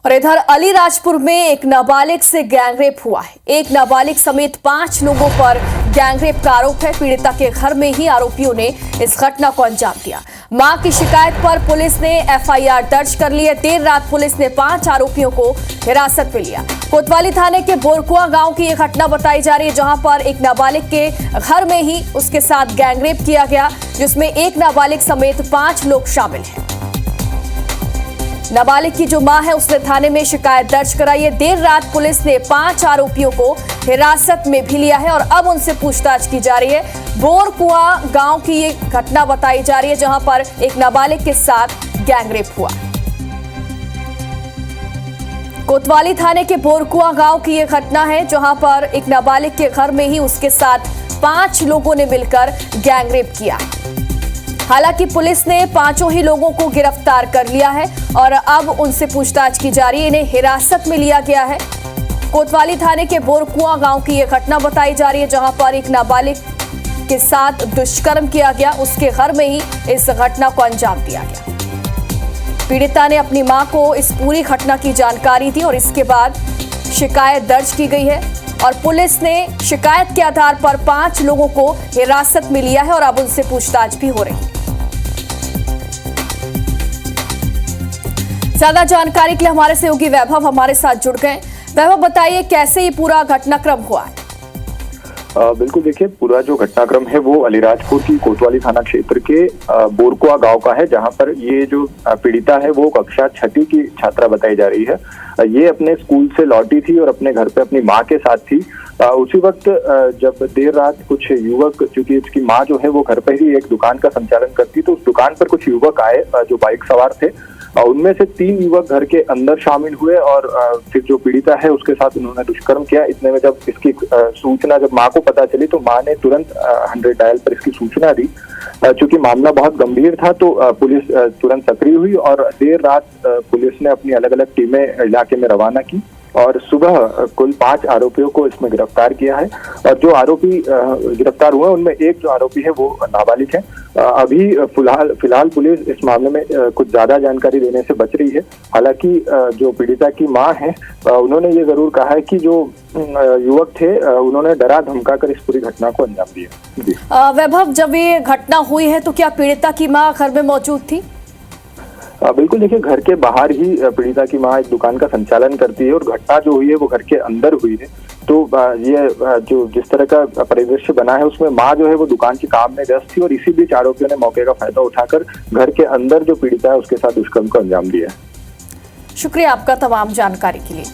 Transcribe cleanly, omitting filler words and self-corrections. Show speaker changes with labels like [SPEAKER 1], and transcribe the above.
[SPEAKER 1] और इधर अलीराजपुर में एक नाबालिग से गैंगरेप हुआ है। एक नाबालिग समेत 5 लोगों पर गैंगरेप का आरोप है। पीड़िता के घर में ही आरोपियों ने इस घटना को अंजाम दिया। मां की शिकायत पर पुलिस ने एफआईआर दर्ज कर ली है। देर रात पुलिस ने 5 आरोपियों को हिरासत में लिया। कोतवाली थाने के बोरकुआ गांव की यह घटना बताई जा रही है, जहां पर एक नाबालिग के घर में ही उसके साथ गैंगरेप किया गया, जिसमें एक नाबालिग समेत 5 लोग शामिल हैं। नाबालिग की जो मां है उसने थाने में शिकायत दर्ज कराई है। देर रात पुलिस ने 5 आरोपियों को हिरासत में भी लिया है और अब उनसे पूछताछ की जा रही है। बोरकुआ गांव की ये घटना बताई जा रही है, जहां पर एक नाबालिग के साथ गैंगरेप हुआ। कोतवाली थाने के बोरकुआ गांव की ये घटना है, जहां पर एक नाबालिग के घर में ही उसके साथ 5 लोगों ने मिलकर गैंगरेप किया। हालांकि पुलिस ने 5 ही लोगों को गिरफ्तार कर लिया है और अब उनसे पूछताछ की जा रही है। इन्हें हिरासत में लिया गया है। कोतवाली थाने के बोरकुआ गांव की यह घटना बताई जा रही है, जहां पर एक नाबालिग के साथ दुष्कर्म किया गया। उसके घर में ही इस घटना को अंजाम दिया गया। पीड़िता ने अपनी मां को इस पूरी घटना की जानकारी दी और इसके बाद शिकायत दर्ज की गई है और पुलिस ने शिकायत के आधार पर 5 लोगों को हिरासत में लिया है और अब उनसे पूछताछ भी हो रही है। ज्यादा जानकारी के लिए हमारे सहयोगी वैभव हमारे साथ जुड़ गए। वैभव, बताइए कैसे ये पूरा घटनाक्रम हुआ है?
[SPEAKER 2] बिल्कुल, देखिए, पूरा जो घटनाक्रम है वो अलीराजपुर की कोतवाली थाना क्षेत्र के बोरकुआ गांव का है, जहां पर ये जो पीड़िता है वो कक्षा 6ठी की छात्रा बताई जा रही है। ये अपने स्कूल से लौटी थी और अपने घर पे अपनी माँ के साथ थी। उसी वक्त जब देर रात कुछ युवक, चूंकि उसकी माँ जो है वो घर पर ही एक दुकान का संचालन करती, तो उस दुकान पर कुछ युवक आए जो बाइक सवार थे। उनमें से 3 युवक घर के अंदर शामिल हुए और फिर जो पीड़िता है उसके साथ उन्होंने दुष्कर्म किया। इतने में जब इसकी सूचना जब मां को पता चली तो मां ने तुरंत 100 डायल पर इसकी सूचना दी। चूंकि मामला बहुत गंभीर था तो पुलिस तुरंत सक्रिय हुई और देर रात पुलिस ने अपनी अलग अलग टीमें इलाके में रवाना की और सुबह कुल 5 आरोपियों को इसमें गिरफ्तार किया है। और जो आरोपी गिरफ्तार हुए उनमें एक जो आरोपी है वो नाबालिग है। अभी फिलहाल पुलिस इस मामले में कुछ ज्यादा जानकारी देने से बच रही है। हालांकि जो पीड़िता की मां है उन्होंने ये जरूर कहा है कि जो युवक थे उन्होंने डरा धमका कर इस पूरी घटना को अंजाम दिया।
[SPEAKER 1] वैभव, जब ये घटना हुई है तो क्या पीड़िता की मां घर में मौजूद थी?
[SPEAKER 2] बिल्कुल, देखिए, घर के बाहर ही पीड़िता की मां एक दुकान का संचालन करती है और घटना जो हुई है वो घर के अंदर हुई है। तो ये जो जिस तरह का परिदृश्य बना है उसमें मां जो है वो दुकान के काम में व्यस्त थी और इसी बीच आरोपियों ने मौके का फायदा उठाकर घर के अंदर जो पीड़िता है उसके साथ दुष्कर्म को अंजाम दिया।
[SPEAKER 1] शुक्रिया आपका तमाम जानकारी के लिए।